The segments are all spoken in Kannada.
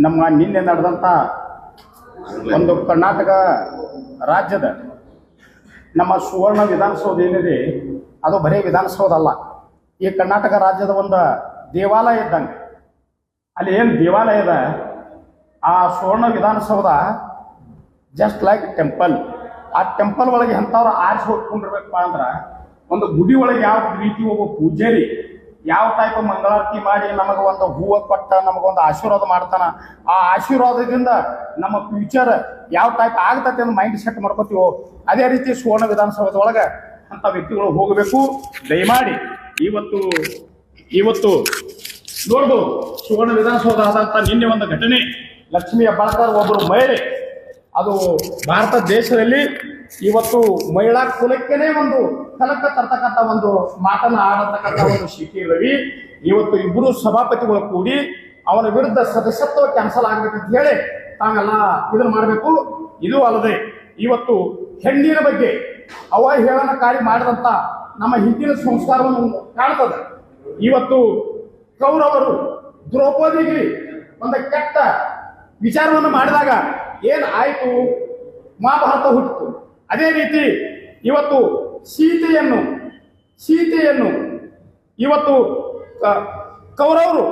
ನಮ್ಮ ನಿನ್ನೆ ನಡೆದಂಥ ಒಂದು ಕರ್ನಾಟಕ ರಾಜ್ಯದ ನಮ್ಮ ಸುವರ್ಣ ವಿಧಾನಸೌಧ ಏನಿದೆ ಅದು ಬರೀ ವಿಧಾನಸೌಧ ಅಲ್ಲ. ಈ ಕರ್ನಾಟಕ ರಾಜ್ಯದ ಒಂದು ದೇವಾಲಯ ಇದ್ದಂಗೆ. ಅಲ್ಲಿ ಏನು ದೇವಾಲಯ ಇದೆ, ಆ Suvarna Vidhana Soudha just like temple. ಆ ಟೆಂಪಲ್ ಒಳಗೆ ಎಂಥವ್ರು ಆರಿಸಿ ಹೊತ್ಕೊಂಡಿರ್ಬೇಕಪ್ಪ ಅಂದ್ರೆ, ಒಂದು ಗುಡಿ ಒಳಗೆ ಯಾವ ರೀತಿ ಒಬ್ಬ ಪೂಜಾರಿ ಯಾವ ಟೈಪ್ ಮಂಗಳಾರತಿ ಮಾಡಿ ನಮಗೆ ಒಂದು ಹೂವು ಕೊಟ್ಟ ನಮಗೊಂದು ಆಶೀರ್ವಾದ ಮಾಡ್ತಾನ, ಆ ಆಶೀರ್ವಾದದಿಂದ ನಮ್ಮ ಫ್ಯೂಚರ್ ಯಾವ ಟೈಪ್ ಆಗ್ತೈತೆ ಅಂತ ಮೈಂಡ್ ಸೆಟ್ ಮಾಡ್ಕೋತೀವೋ, ಅದೇ ರೀತಿ ಸುವರ್ಣ ವಿಧಾನಸೌಧದ ಒಳಗೆ ಅಂಥ ವ್ಯಕ್ತಿಗಳು ಹೋಗಬೇಕು. ದಯಮಾಡಿ ಇವತ್ತು ನೋಡ್ಬೋದು, ಸುವರ್ಣ ವಿಧಾನಸೌಧ ಆದಂಥ ನಿನ್ನೆ ಒಂದು ಘಟನೆ. ಲಕ್ಷ್ಮೀ ಹೆಬ್ಬಾಳ್ಕರ್ ಒಬ್ಬರು ಮಹಿಳೆ, ಅದು ಭಾರತ ದೇಶದಲ್ಲಿ ಇವತ್ತು ಮಹಿಳಾ ಕುಲಕ್ಕೇನೆ ಒಂದು ಕಲಕ ತರ್ತಕ್ಕಂಥ ಒಂದು ಮಾತನ್ನ ಆಡತಕ್ಕಂಥ ಒಂದು ಶಿಖಿ ರವಿ ಇವತ್ತು ಇಬ್ಬರು ಸಭಾಪತಿಗಳು ಕೂಡಿ ಅವನ ವಿರುದ್ಧ ಸದಸ್ಯತ್ವ ಕ್ಯಾನ್ಸಲ್ ಆಗ್ಬೇಕಂತ ಹೇಳಿ ತಾವೆಲ್ಲ ಇದನ್ನ ಮಾಡಬೇಕು. ಇದು ಅಲ್ಲದೆ ಇವತ್ತು ಹೆಣ್ಣಿನ ಬಗ್ಗೆ ಅವಹೇಳನಕಾರಿ ಮಾಡಿದಂಥ ನಮ್ಮ ಹಿಂದಿನ ಸಂಸ್ಕಾರವನ್ನು ಕಾಣ್ತದೆ. ಇವತ್ತು ಕೌರವರು ದ್ರೌಪದಿಗೆ ಒಂದು ಕೆಟ್ಟ ವಿಚಾರವನ್ನು ಮಾಡಿದಾಗ ಏನು ಆಯಿತು, ಮಹಾಭಾರತ ಹುಟ್ಟಿತು. ಅದೇ ರೀತಿ ಇವತ್ತು ಸೀತೆಯನ್ನು ಇವತ್ತು ಕೌರವರು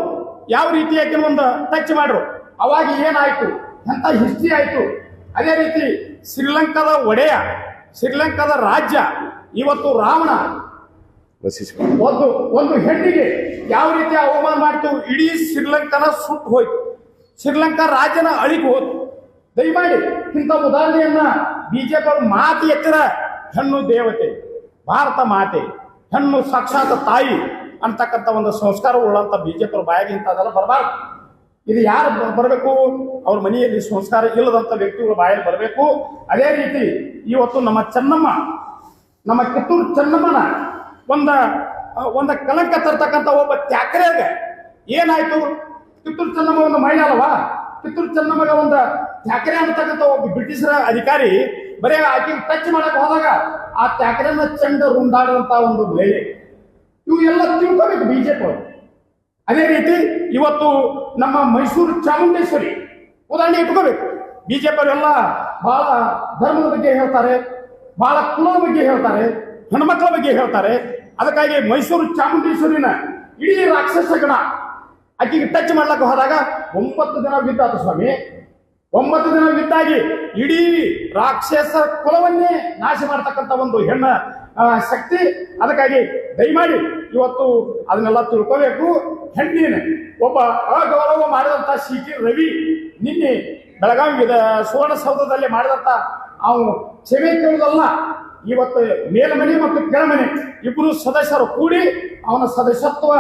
ಯಾವ ರೀತಿಯಾಗಿ ಒಂದು ಟಚ್ ಮಾಡ್ರು, ಅವಾಗ ಏನಾಯ್ತು, ಎಂಥ ಹಿಸ್ಟ್ರಿ ಆಯಿತು. ಅದೇ ರೀತಿ ಶ್ರೀಲಂಕಾದ ಒಡೆಯ, ಶ್ರೀಲಂಕಾದ ರಾಜ್ಯ ಇವತ್ತು ರಾವಣ ಒಂದು ಹೆಣ್ಣಿಗೆ ಯಾವ ರೀತಿ ಅವಮಾನ ಮಾಡಿತು, ಇಡೀ ಶ್ರೀಲಂಕಾನ ಸುಟ್ಟು ಹೋಯ್ತು, ಶ್ರೀಲಂಕಾ ರಾಜ್ಯನ ಅಳಿಗೆ ಹೋಯ್ತು. ದಯಮಾಡಿ ಇಂಥ ಉದಾಹರಣೆಯನ್ನ ಬಿಜೆಪಿ ಅವರು ಮಾತು ಎತ್ತರ, ಹೆಣ್ಣು ದೇವತೆ, ಭಾರತ ಮಾತೆ, ಹೆಣ್ಣು ಸಾಕ್ಷಾತ್ ತಾಯಿ ಅಂತಕ್ಕಂಥ ಒಂದು ಸಂಸ್ಕಾರ ಉಳ್ಳಂಥ ಬಿಜೆಪಿ ಅವ್ರ ಬಾಯಿಗೆ ಇಂಥದ್ದೆಲ್ಲ ಬರಬಾರ್ದು. ಇದು ಯಾರು ಬರಬೇಕು, ಅವ್ರ ಮನೆಯಲ್ಲಿ ಸಂಸ್ಕಾರ ಇಲ್ಲದಂಥ ವ್ಯಕ್ತಿಗಳು ಬಾಯಲ್ಲಿ ಬರಬೇಕು. ಅದೇ ರೀತಿ ಇವತ್ತು ನಮ್ಮ ಚೆನ್ನಮ್ಮ, ನಮ್ಮ ಕಿತ್ತೂರು ಚೆನ್ನಮ್ಮನ ಒಂದು ಕಳಂಕ ತರ್ತಕ್ಕಂಥ ಒಬ್ಬ ತ್ಯಾಕರೆಗೆ ಏನಾಯ್ತು, ಕಿತ್ತೂರು ಚೆನ್ನಮ್ಮ ಒಂದು ಮಹಿಳೆ ಅಲ್ವಾ, ಕಿತ್ತೂರು ಚೆನ್ನಮ್ಮಗ ಒಂದು ತ್ಯಾಕರೆ ಅಂತಕ್ಕಂಥ ಒಬ್ಬ ಬ್ರಿಟಿಷರ ಅಧಿಕಾರಿ ಬರೀ ಆಕೆಗೆ ಟಚ್ ಮಾಡಕ್ ಹೋದಾಗ ಆ ತ್ಯಾಕರೆನ ಚಂಡ ರುಂಡಾಡುವಂತ ಒಂದು ಮಹಿಳೆ. ಇವು ಎಲ್ಲ ತಿಳ್ಕೋಬೇಕು ಬಿಜೆಪಿ ಅವರು. ಅದೇ ರೀತಿ ಇವತ್ತು ನಮ್ಮ ಮೈಸೂರು ಚಾಮುಂಡೇಶ್ವರಿ ಉದಾಹರಣೆ ಇಟ್ಕೋಬೇಕು. ಬಿಜೆಪಿ ಅವರೆಲ್ಲ ಬಹಳ ಧರ್ಮದ ಬಗ್ಗೆ ಹೇಳ್ತಾರೆ, ಬಹಳ ಕುಲದ ಬಗ್ಗೆ ಹೇಳ್ತಾರೆ, ಹೆಣ್ಮಕ್ಳ ಬಗ್ಗೆ ಹೇಳ್ತಾರೆ. ಅದಕ್ಕಾಗಿ ಮೈಸೂರು ಚಾಮುಂಡೇಶ್ವರಿನ ಇಡೀ ರಾಕ್ಷಸ ಗಣ ಆಕೆಗೆ ಟಚ್ ಮಾಡ್ಲಕ್ಕೆ ಹೋದಾಗ 9 ದಿನ ಬಿದ್ದಾತ ಸ್ವಾಮಿ. 9 ದಿನ ಬಿದ್ದಾಗಿ ಇಡೀ ರಾಕ್ಷಸ ಕುಲವನ್ನೇ ನಾಶ ಮಾಡ್ತಕ್ಕಂಥ ಒಂದು ಹೆಣ್ಣ ಶಕ್ತಿ. ಅದಕ್ಕಾಗಿ ದಯಮಾಡಿ ಇವತ್ತು ಅದನ್ನೆಲ್ಲ ತಿಳ್ಕೋಬೇಕು. ಹೆಣ್ಣಿನ ಒಬ್ಬ ಅಗೌರವ ಮಾಡಿದಂಥ ಶಿಖಿ ರವಿ ನಿನ್ನೆ ಬೆಳಗಾವಿ ಸುವರ್ಣಸೌಧದಲ್ಲಿ ಮಾಡಿದಂಥ ಅವನು ಕ್ಷಮೆ ಕೇಳುವುದಲ್ಲ, ಇವತ್ತು ಮೇಲ್ಮನೆ ಮತ್ತು ಕೆಳಮನೆ ಇಬ್ಬರು ಸದಸ್ಯರು ಕೂಡಿ ಅವನ ಸದಸ್ಯತ್ವ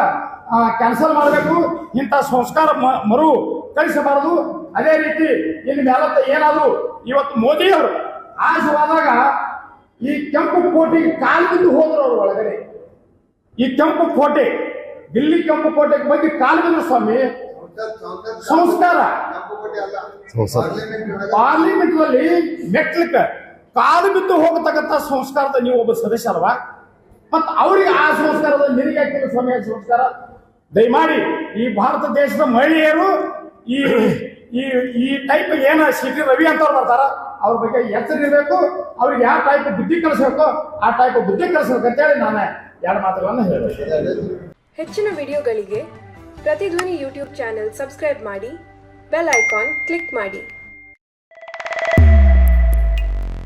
ಕ್ಯಾನ್ಸಲ್ ಮಾಡಬೇಕು. ಇಂಥ ಸಂಸ್ಕಾರ ಮರು ಕಳಿಸಬಾರದು. ಅದೇ ರೀತಿ ಇನ್ನು ಮೇಲತ್ತ ಏನಾದರೂ ಇವತ್ತು ಮೋದಿಯವರು ಆಶವಾದಾಗ ಈ ಕೆಂಪು ಕೋಟೆಗೆ ಕಾಲು ಬಿದ್ದು ಹೋದ್ರು ಅವರು ಒಳಗಡೆ. ಈ ಕೆಂಪು ಕೋಟೆ, ದಿಲ್ಲಿ ಕೆಂಪು ಕೋಟೆಗೆ ಬಗ್ಗೆ ಕಾಲು ಬಿದ್ದು ಸ್ವಾಮಿ. ಸಂಸ್ಕಾರ ಪಾರ್ಲಿಮೆಂಟ್ ನಲ್ಲಿ ಮೆಟ್ಲಿಕ್ಕೆ ಕಾಲು ಬಿದ್ದು ಹೋಗತಕ್ಕಂಥ ಸಂಸ್ಕಾರದ ನೀವು ಒಬ್ಬ ಸದಸ್ಯ ಅಲ್ವಾ, ಮತ್ತು ಅವ್ರಿಗೆ ಆ ಸಂಸ್ಕಾರದ ನಿನಗೆ ಹಾಕಿದ ಸ್ವಾಮಿ ಸಂಸ್ಕಾರ. ದಯಮಾಡಿ ಈ ಭಾರತ ದೇಶದ ಮಹಿಳೆಯರು ಈ ಟೈಪ್ ಏನ ಶಿಖಿ ರವಿ ಅಂತವ್ರು ಬರ್ತಾರ, ಅವ್ರ ಬಗ್ಗೆ ಎಚ್ಚರ ಇರಬೇಕು. ಅವ್ರಿಗೆ ಯಾವ ಟೈಪ್ ಬುದ್ಧಿ ಕಲಿಸ್ಬೇಕು ಆ ಟೈಪ್ ಬುದ್ಧಿ ಕಲಿಸ್ಬೇಕು ಅಂತೇಳಿ ನಾನು 2 ಮಾತುಗಳನ್ನು ಹೇಳಬೇಕು. ಹೆಚ್ಚಿನ ವಿಡಿಯೋಗಳಿಗೆ ಪ್ರತಿಧ್ವನಿ ಯೂಟ್ಯೂಬ್ ಚಾನೆಲ್ ಸಬ್ಸ್ಕ್ರೈಬ್ ಮಾಡಿ, ಬೆಲ್ ಐಕಾನ್ ಕ್ಲಿಕ್ ಮಾಡಿ.